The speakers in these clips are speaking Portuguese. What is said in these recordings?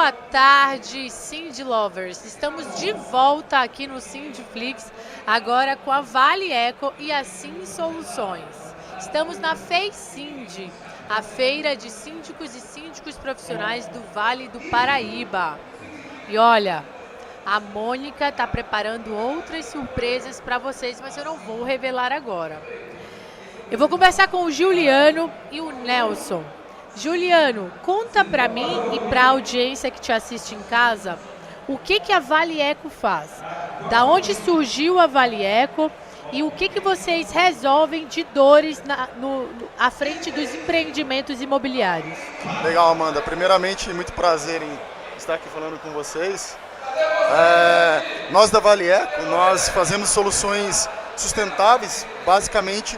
Boa tarde, Cindy Lovers. Estamos de volta aqui no Cindyflix, agora com a Vale Eco e a Sim Soluções. Estamos na FEI-Cindy, a feira de síndicos e síndicos profissionais do Vale do Paraíba. E olha, a Mônica está preparando outras surpresas para vocês, mas eu não vou revelar agora. Eu vou conversar com o Juliano e o Nelson. Juliano, conta para mim e para a audiência que te assiste em casa, o que a Vale Eco faz? Da onde surgiu a Vale Eco e o que vocês resolvem de dores à frente dos empreendimentos imobiliários? Legal, Amanda. Primeiramente, muito prazer em estar aqui falando com vocês. Nós da Vale Eco, nós fazemos soluções sustentáveis, basicamente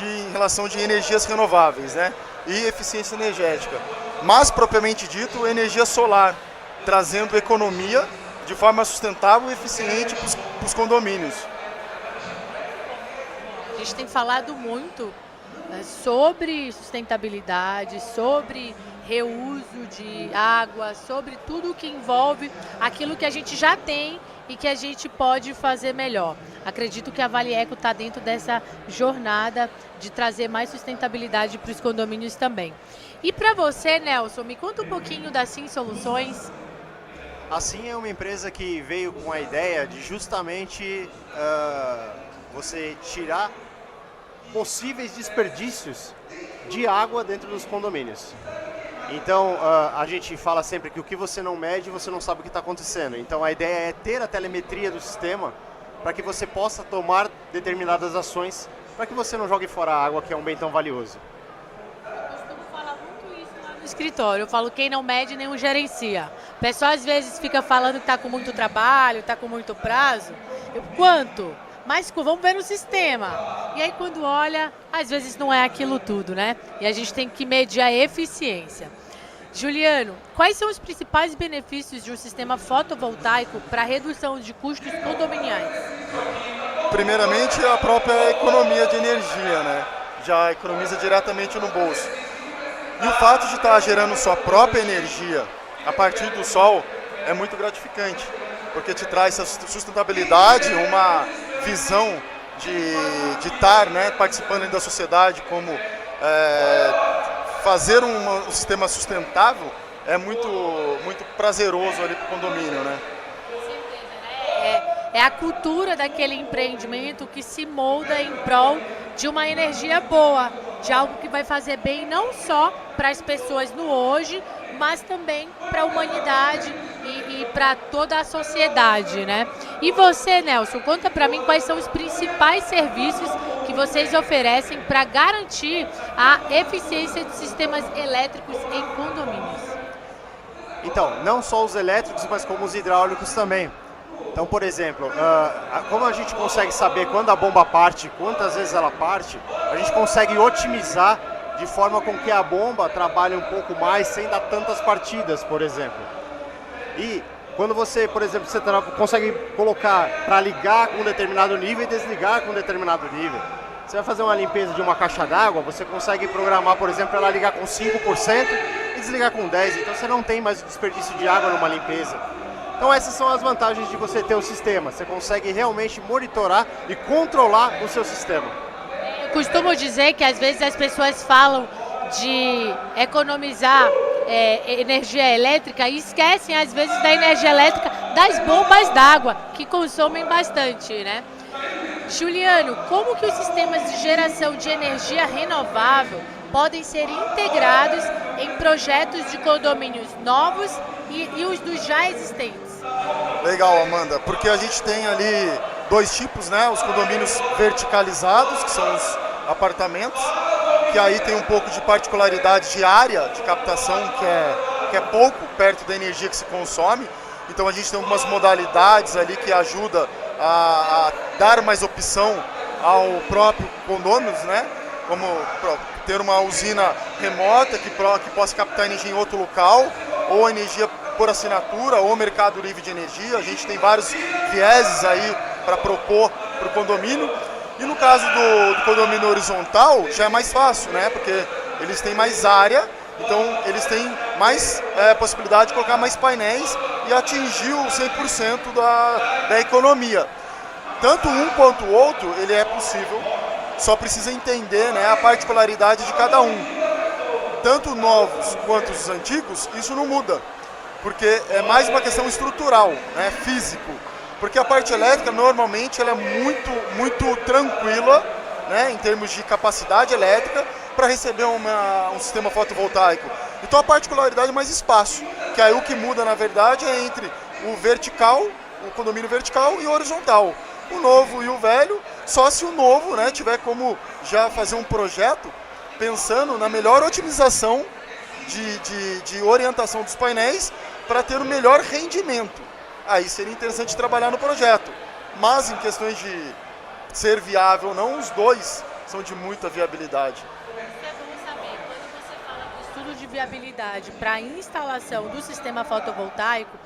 em relação de energias renováveis, né? E eficiência energética, mas propriamente dito, energia solar, trazendo economia de forma sustentável e eficiente para os condomínios. A gente tem falado muito sobre sustentabilidade, sobre reuso de água, sobre tudo que envolve aquilo que a gente já tem e que a gente pode fazer melhor. Acredito que a Vale Eco está dentro dessa jornada de trazer mais sustentabilidade para os condomínios também. E para você, Nelson, me conta um pouquinho da Sim Soluções. A Sim é uma empresa que veio com a ideia de justamente você tirar possíveis desperdícios de água dentro dos condomínios. Então, a gente fala sempre que o que você não mede, você não sabe o que está acontecendo. Então, a ideia é ter a telemetria do sistema para que você possa tomar determinadas ações para que você não jogue fora a água, que é um bem tão valioso. Eu costumo falar muito isso lá no escritório. Eu falo, quem não mede, nenhum gerencia. O pessoal, às vezes, fica falando que está com muito trabalho, está com muito prazo. Quanto? Mas vamos ver no sistema. E aí, quando olha, às vezes não é aquilo tudo, né? E a gente tem que medir a eficiência. Juliano, quais são os principais benefícios de um sistema fotovoltaico para a redução de custos condominiais? Primeiramente, a própria economia de energia, né? Já economiza diretamente no bolso. E o fato de estar gerando sua própria energia a partir do sol é muito gratificante, porque te traz essa sustentabilidade, uma visão de estar, né, participando da sociedade, como fazer um sistema sustentável é muito prazeroso ali para o condomínio, né? Com certeza, né? É a cultura daquele empreendimento que se molda em prol de uma energia boa, de algo que vai fazer bem não só para as pessoas no hoje, mas também para a humanidade e para toda a sociedade, né? E você, Nelson, conta para mim quais são os principais serviços que vocês oferecem para garantir a eficiência de sistemas elétricos em condomínios. Então, não só os elétricos, mas como os hidráulicos também. Então, por exemplo, como a gente consegue saber quando a bomba parte, quantas vezes ela parte, a gente consegue otimizar de forma com que a bomba trabalhe um pouco mais sem dar tantas partidas, por exemplo. E quando você, por exemplo, você consegue colocar para ligar com um determinado nível e desligar com um determinado nível. Você vai fazer uma limpeza de uma caixa d'água, você consegue programar, por exemplo, ela ligar com 5% e desligar com 10%. Então você não tem mais desperdício de água numa limpeza. Então essas são as vantagens de você ter o sistema. Você consegue realmente monitorar e controlar o seu sistema. Eu costumo dizer que às vezes as pessoas falam de economizar energia elétrica e esquecem às vezes da energia elétrica das bombas d'água, que consomem bastante, né? Juliano, como que os sistemas de geração de energia renovável podem ser integrados em projetos de condomínios novos e os dos já existentes? Legal, Amanda, porque a gente tem ali dois tipos, né? Os condomínios verticalizados, que são os apartamentos, que aí tem um pouco de particularidade de área de captação, que é pouco perto da energia que se consome. Então a gente tem algumas modalidades ali que ajudam a dar mais opção ao próprio condôminos, né? Como ter uma usina remota que possa captar energia em outro local, ou energia por assinatura, ou mercado livre de energia. A gente tem vários vieses aí para propor para o condomínio. E no caso do condomínio horizontal já é mais fácil, né? Porque eles têm mais área Então eles têm mais possibilidade de colocar mais painéis e atingir o 100% da economia. Tanto um quanto o outro, ele é possível, só precisa entender, né, a particularidade de cada um. Tanto novos quanto os antigos, isso não muda, porque é mais uma questão estrutural, né, físico. Porque a parte elétrica, normalmente, ela é muito tranquila, né, em termos de capacidade elétrica, para receber um sistema fotovoltaico. Então a particularidade é mais espaço, que aí o que muda, na verdade, é entre o vertical, o condomínio vertical e o horizontal. O novo e o velho, só se o novo, né, tiver como já fazer um projeto pensando na melhor otimização de orientação dos painéis para ter o melhor rendimento. Aí seria interessante trabalhar no projeto. Mas em questões de ser viável ou não, os dois são de muita viabilidade. É bom saber, quando você fala do estudo de viabilidade para a instalação do sistema fotovoltaico,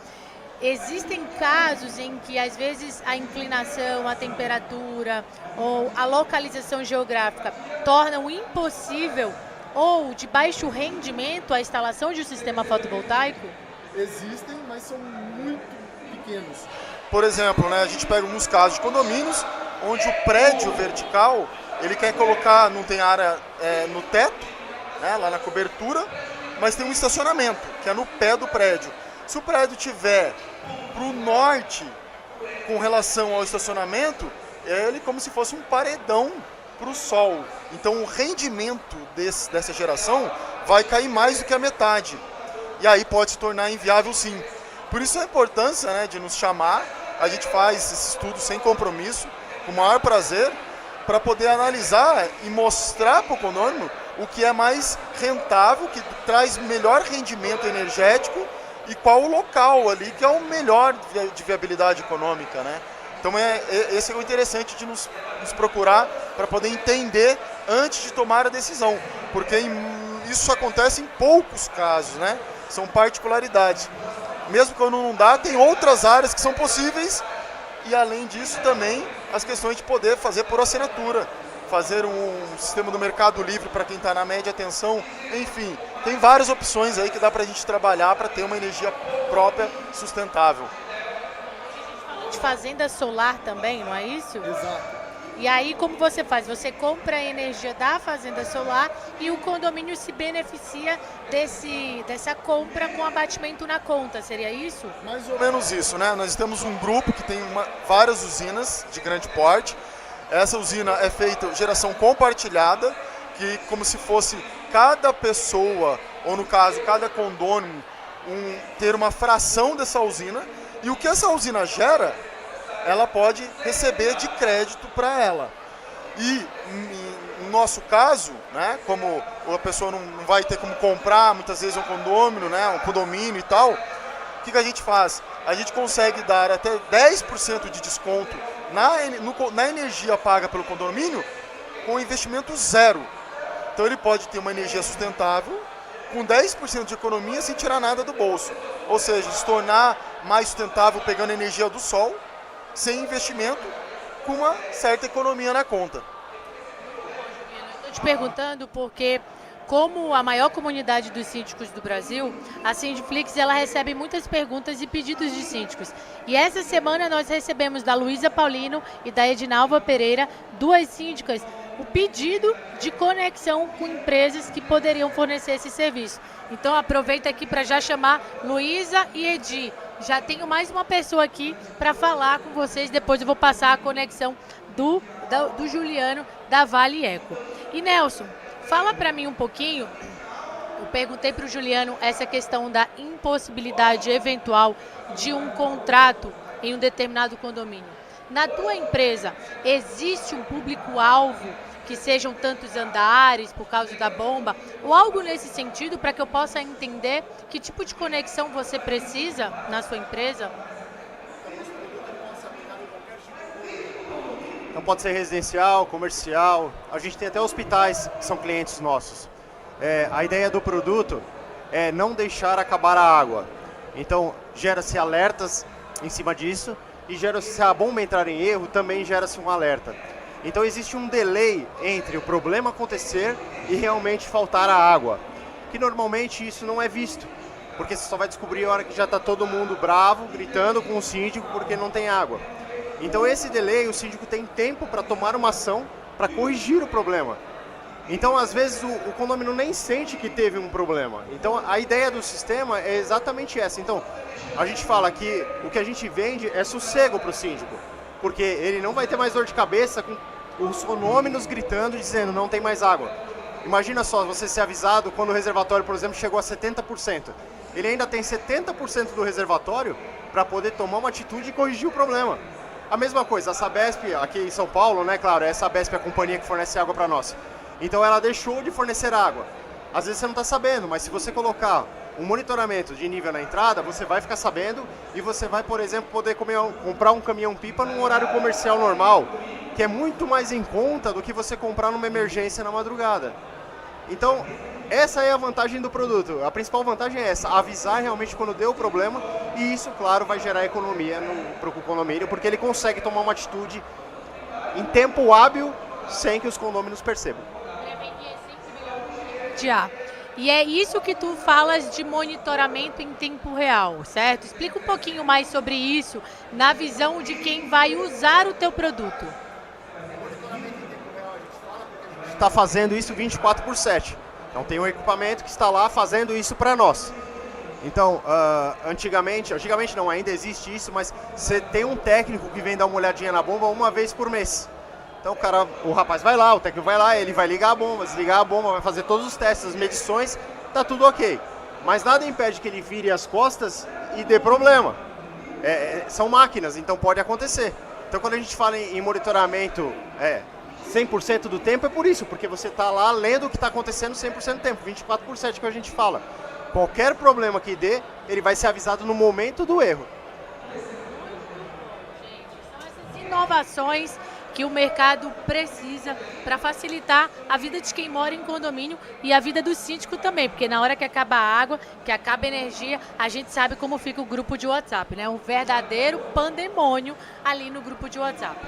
existem casos em que, às vezes, a inclinação, a temperatura ou a localização geográfica tornam impossível ou de baixo rendimento a instalação de um sistema fotovoltaico? Existem, mas são muito pequenos. Por exemplo, né, a gente pega alguns casos de condomínios onde o prédio vertical, ele quer colocar, não tem área no teto, né, lá na cobertura, mas tem um estacionamento, que é no pé do prédio. Se o prédio tiver para o norte com relação ao estacionamento, é ele como se fosse um paredão para o sol. Então o rendimento dessa geração vai cair mais do que a metade. E aí pode se tornar inviável sim. Por isso a importância, né, de nos chamar, a gente faz esse estudo sem compromisso, com o maior prazer, para poder analisar e mostrar para o condomínio o que é mais rentável, que traz melhor rendimento energético e qual o local ali que é o melhor de viabilidade econômica, né? Então esse é o interessante de nos procurar para poder entender antes de tomar a decisão, porque isso acontece em poucos casos, né? São particularidades. Mesmo quando não dá, tem outras áreas que são possíveis e além disso também as questões de poder fazer por assinatura, fazer um sistema do mercado livre para quem está na média tensão, enfim, tem várias opções aí que dá para a gente trabalhar para ter uma energia própria sustentável. De fazenda solar também, não é isso? Exato. E aí como você faz? Você compra a energia da fazenda solar e o condomínio se beneficia dessa compra com abatimento na conta, seria isso? Mais ou menos isso, né? Nós temos um grupo que tem várias usinas de grande porte. Essa usina é feita geração compartilhada, que como se fosse cada pessoa, ou no caso, cada condômino, ter uma fração dessa usina. E o que essa usina gera, ela pode receber de crédito para ela. E no nosso caso, né, como a pessoa não vai ter como comprar, muitas vezes um condomínio, né, um condomínio e tal, o que a gente faz? A gente consegue dar até 10% de desconto na energia paga pelo condomínio com investimento zero. Então ele pode ter uma energia sustentável com 10% de economia sem tirar nada do bolso. Ou seja, se tornar mais sustentável pegando energia do sol, sem investimento, com uma certa economia na conta. Estou te perguntando porque, como a maior comunidade dos síndicos do Brasil, a Sindiflix ela recebe muitas perguntas e pedidos de síndicos. E essa semana nós recebemos da Luísa Paulino e da Edinalva Pereira, duas síndicas, o pedido de conexão com empresas que poderiam fornecer esse serviço. Então aproveita aqui para já chamar Luísa e Edi. Já tenho mais uma pessoa aqui para falar com vocês, depois eu vou passar a conexão do Juliano da Vale Eco. E Nelson, fala para mim um pouquinho, eu perguntei para o Juliano essa questão da impossibilidade eventual de um contrato em um determinado condomínio. Na tua empresa, existe um público-alvo que sejam tantos andares por causa da bomba, ou algo nesse sentido para que eu possa entender que tipo de conexão você precisa na sua empresa? Então pode ser residencial, comercial, a gente tem até hospitais que são clientes nossos. A ideia do produto é não deixar acabar a água. Então gera-se alertas em cima disso e se a bomba entrar em erro, também gera-se um alerta. Então existe um delay entre o problema acontecer e realmente faltar a água. que normalmente isso não é visto, porque você só vai descobrir a hora que já está todo mundo bravo, gritando com o síndico porque não tem água. Então esse delay, o síndico tem tempo para tomar uma ação para corrigir o problema. Então às vezes o condomínio nem sente que teve um problema. Então a ideia do sistema é exatamente essa. Então a gente fala que o que a gente vende é sossego para o síndico, porque ele não vai ter mais dor de cabeça com os condôminos gritando, dizendo não tem mais água. Imagina só, você ser avisado quando o reservatório, por exemplo, chegou a 70%. Ele ainda tem 70% do reservatório para poder tomar uma atitude e corrigir o problema. A mesma coisa, a Sabesp, aqui em São Paulo, né, claro, a Sabesp é a companhia que fornece água para nós. Então ela deixou de fornecer água. Às vezes você não está sabendo, mas se você colocar um monitoramento de nível na entrada, você vai ficar sabendo e você vai, por exemplo, poder comprar um caminhão-pipa num horário comercial normal, que é muito mais em conta do que você comprar numa emergência na madrugada. Então, essa é a vantagem do produto. A principal vantagem é essa, avisar realmente quando deu o problema, e isso, claro, vai gerar economia para o condomínio, porque ele consegue tomar uma atitude em tempo hábil, sem que os condôminos percebam. E é isso que tu falas de monitoramento em tempo real, certo? Explica um pouquinho mais sobre isso, na visão de quem vai usar o teu produto. Está fazendo isso 24/7. Então tem um equipamento que está lá fazendo isso para nós. Então, antigamente não, ainda existe isso, mas você tem um técnico que vem dar uma olhadinha na bomba uma vez por mês. Então o rapaz vai lá, o técnico vai lá, ele vai ligar a bomba, desligar a bomba, vai fazer todos os testes, as medições, tá tudo ok. Mas nada impede que ele vire as costas e dê problema. São máquinas, então pode acontecer. Então quando a gente fala em monitoramento 100% do tempo, é por isso, porque você está lá lendo o que está acontecendo 100% do tempo, 24/7 que a gente fala. Qualquer problema que dê, ele vai ser avisado no momento do erro. São essas inovações que o mercado precisa para facilitar a vida de quem mora em condomínio e a vida do síndico também, porque na hora que acaba a água, que acaba a energia, a gente sabe como fica o grupo de WhatsApp, né? Um verdadeiro pandemônio ali no grupo de WhatsApp.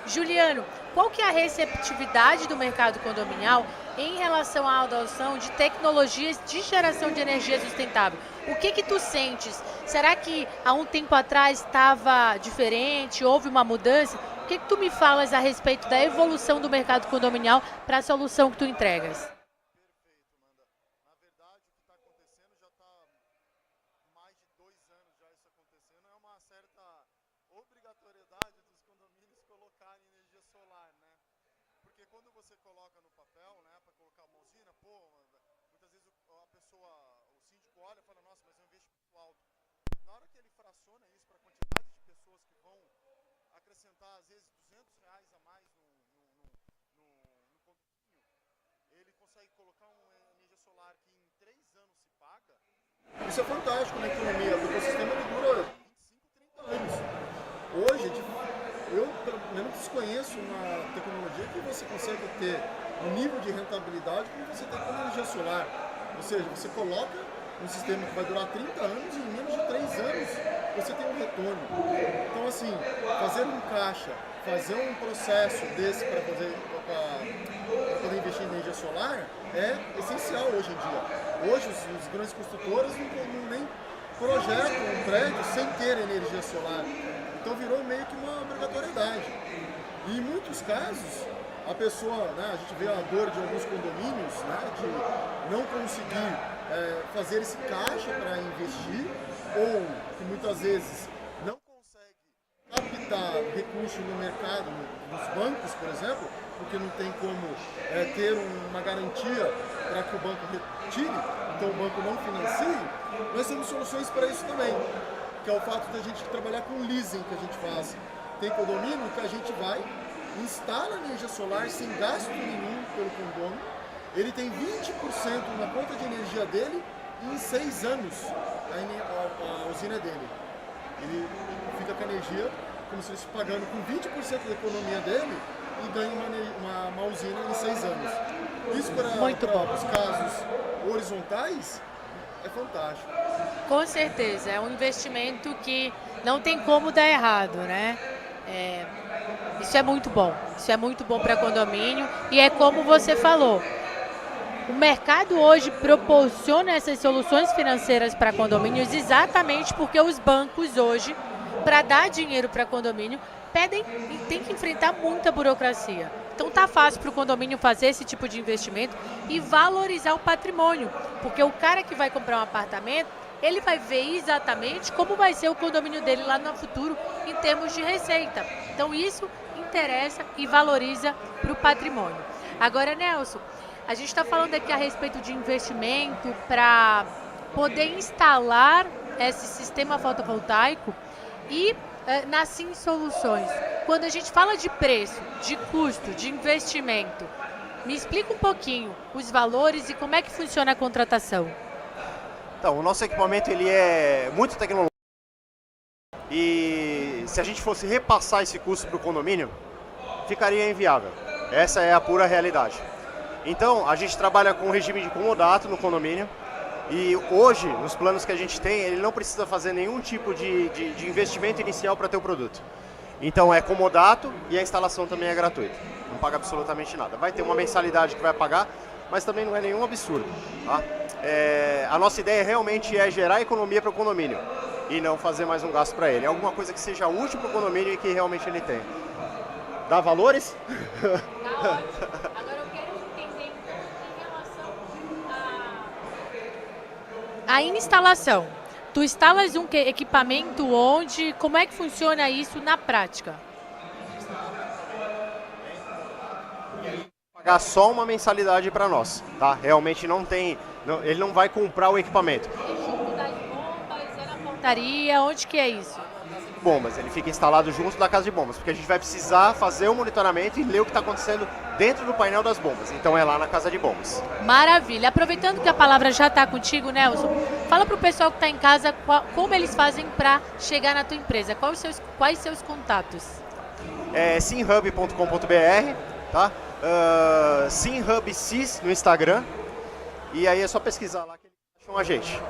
Juliano, qual que é a receptividade do mercado condominial em relação à adoção de tecnologias de geração de energia sustentável? O que tu sentes? Será que há um tempo atrás estava diferente, houve uma mudança? O que tu me falas a respeito da evolução do mercado condominial para a solução que tu entregas? Perfeito, Amanda. Na verdade, o que está acontecendo já está mais de 2 anos já isso acontecendo. É uma certa obrigatoriedade dos condomínios colocarem energia solar, né? Porque quando você coloca no papel, né, para colocar uma usina, muitas vezes a pessoa, o síndico olha e fala, nossa, mas é um investimento alto. Na hora que ele fraciona isso para a quantidade de pessoas que vão acrescentar, às vezes, R$200 a mais no condomínio, ele consegue colocar uma energia solar que em 3 anos se paga. Isso é fantástico na economia, porque o sistema dura 25, 30 anos. Hoje, eu pelo menos desconheço uma tecnologia que você consegue ter um nível de rentabilidade como você tem com energia solar. Ou seja, você coloca um sistema que vai durar 30 anos e em menos de 3 anos você tem um retorno. Então, assim, fazer um caixa, fazer um processo desse para poder investir em energia solar é essencial hoje em dia. Hoje, os grandes construtores não nem projetam um prédio sem ter energia solar. Então, virou meio que uma obrigatoriedade. E em muitos casos, a pessoa, né, a gente vê a dor de alguns condomínios, né, de não conseguir fazer esse caixa para investir, ou que muitas vezes não consegue captar recurso no mercado, nos bancos, por exemplo, porque não tem como ter uma garantia para que o banco retire, então o banco não financie. Nós temos soluções para isso também, que é o fato de a gente trabalhar com leasing que a gente faz. Tem condomínio que a gente vai, instala energia solar sem gasto nenhum pelo condomínio, ele tem 20% na conta de energia dele e em 6 anos a usina dele. Ele fica com a energia como se ele estivesse pagando com 20% da economia dele e ganha uma usina em 6 anos. Isso para os casos horizontais é fantástico. Com certeza, é um investimento que não tem como dar errado, né? Isso é muito bom para condomínio e é como você falou, O mercado hoje proporciona essas soluções financeiras para condomínios exatamente porque os bancos hoje, para dar dinheiro para condomínio, pedem e tem que enfrentar muita burocracia. Então tá fácil para o condomínio fazer esse tipo de investimento e valorizar o patrimônio, porque o cara que vai comprar um apartamento, ele vai ver exatamente como vai ser o condomínio dele lá no futuro em termos de receita. Então isso interessa e valoriza para o patrimônio. Agora, Nelson, a gente está falando aqui a respeito de investimento para poder instalar esse sistema fotovoltaico e na Sim Soluções. Quando a gente fala de preço, de custo, de investimento, me explica um pouquinho os valores e como é que funciona a contratação. Então, o nosso equipamento ele é muito tecnológico e se a gente fosse repassar esse custo para o condomínio, ficaria inviável. Essa é a pura realidade. Então, a gente trabalha com um regime de comodato no condomínio e hoje, nos planos que a gente tem, ele não precisa fazer nenhum tipo de investimento inicial para ter o produto. Então, é comodato e a instalação também é gratuita. Não paga absolutamente nada. Vai ter uma mensalidade que vai pagar, mas também não é nenhum absurdo. Tá? A nossa ideia realmente é gerar economia para o condomínio e não fazer mais um gasto para ele. É alguma coisa que seja útil para o condomínio e que realmente ele tenha. Dá valores? Tá ótimo. Agora eu quero entender em relação à instalação. Tu instalas um equipamento onde? Como é que funciona isso na prática? Pagar só uma mensalidade para nós, tá? Realmente não tem, ele não vai comprar o equipamento. É junto das bombas, é na portaria, onde que é isso? Bombas, ele fica instalado junto da casa de bombas, porque a gente vai precisar fazer o monitoramento e ler o que está acontecendo dentro do painel das bombas. Então é lá na casa de bombas. Maravilha. Aproveitando que a palavra já está contigo, Nelson, fala para o pessoal que está em casa como eles fazem para chegar na tua empresa. Quais seus contatos? É simhub.com.br, tá? SimHubSys no Instagram. E aí é só pesquisar lá que eles acham a gente.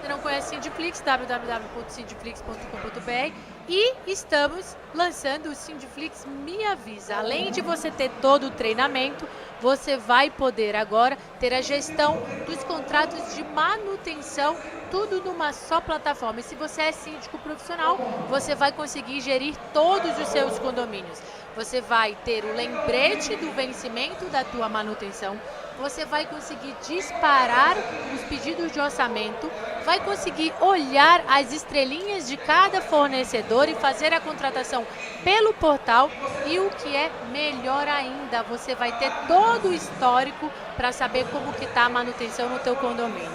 Não conhece Sindiflix, www.sindiflix.com.br e estamos lançando o Sindiflix Me Avisa. Além de você ter todo o treinamento, você vai poder agora ter a gestão dos contratos de manutenção, tudo numa só plataforma. E se você é síndico profissional, você vai conseguir gerir todos os seus condomínios. Você vai ter o lembrete do vencimento da tua manutenção, você vai conseguir disparar os pedidos de orçamento, vai conseguir olhar as estrelinhas de cada fornecedor e fazer a contratação pelo portal e o que é melhor ainda, você vai ter todo o histórico para saber como que está a manutenção no teu condomínio.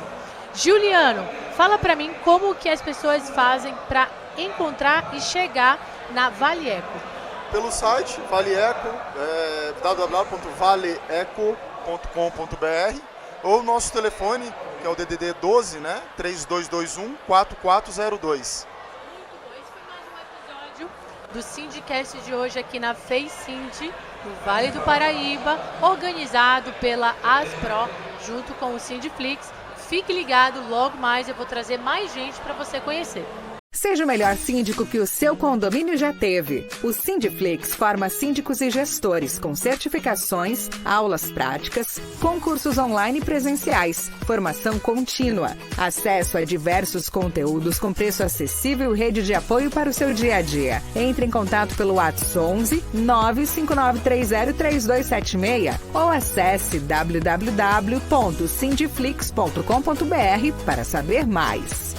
Juliano, fala para mim como que as pessoas fazem para encontrar e chegar na Vale Eco. Pelo site Vale Eco, www.valeeco.com.br ou nosso telefone, que é o DDD 12, né? 3221 4402. Esse foi mais um episódio do Sindicast de hoje aqui na FEICIND, no Vale do Paraíba, organizado pela Aspro, junto com o Sindiflix. Fique ligado, logo mais eu vou trazer mais gente para você conhecer. Seja o melhor síndico que o seu condomínio já teve. O Sindiflix forma síndicos e gestores com certificações, aulas práticas, concursos online e presenciais, formação contínua, acesso a diversos conteúdos com preço acessível e rede de apoio para o seu dia a dia. Entre em contato pelo WhatsApp 11 959303276 ou acesse www.sindiflix.com.br para saber mais.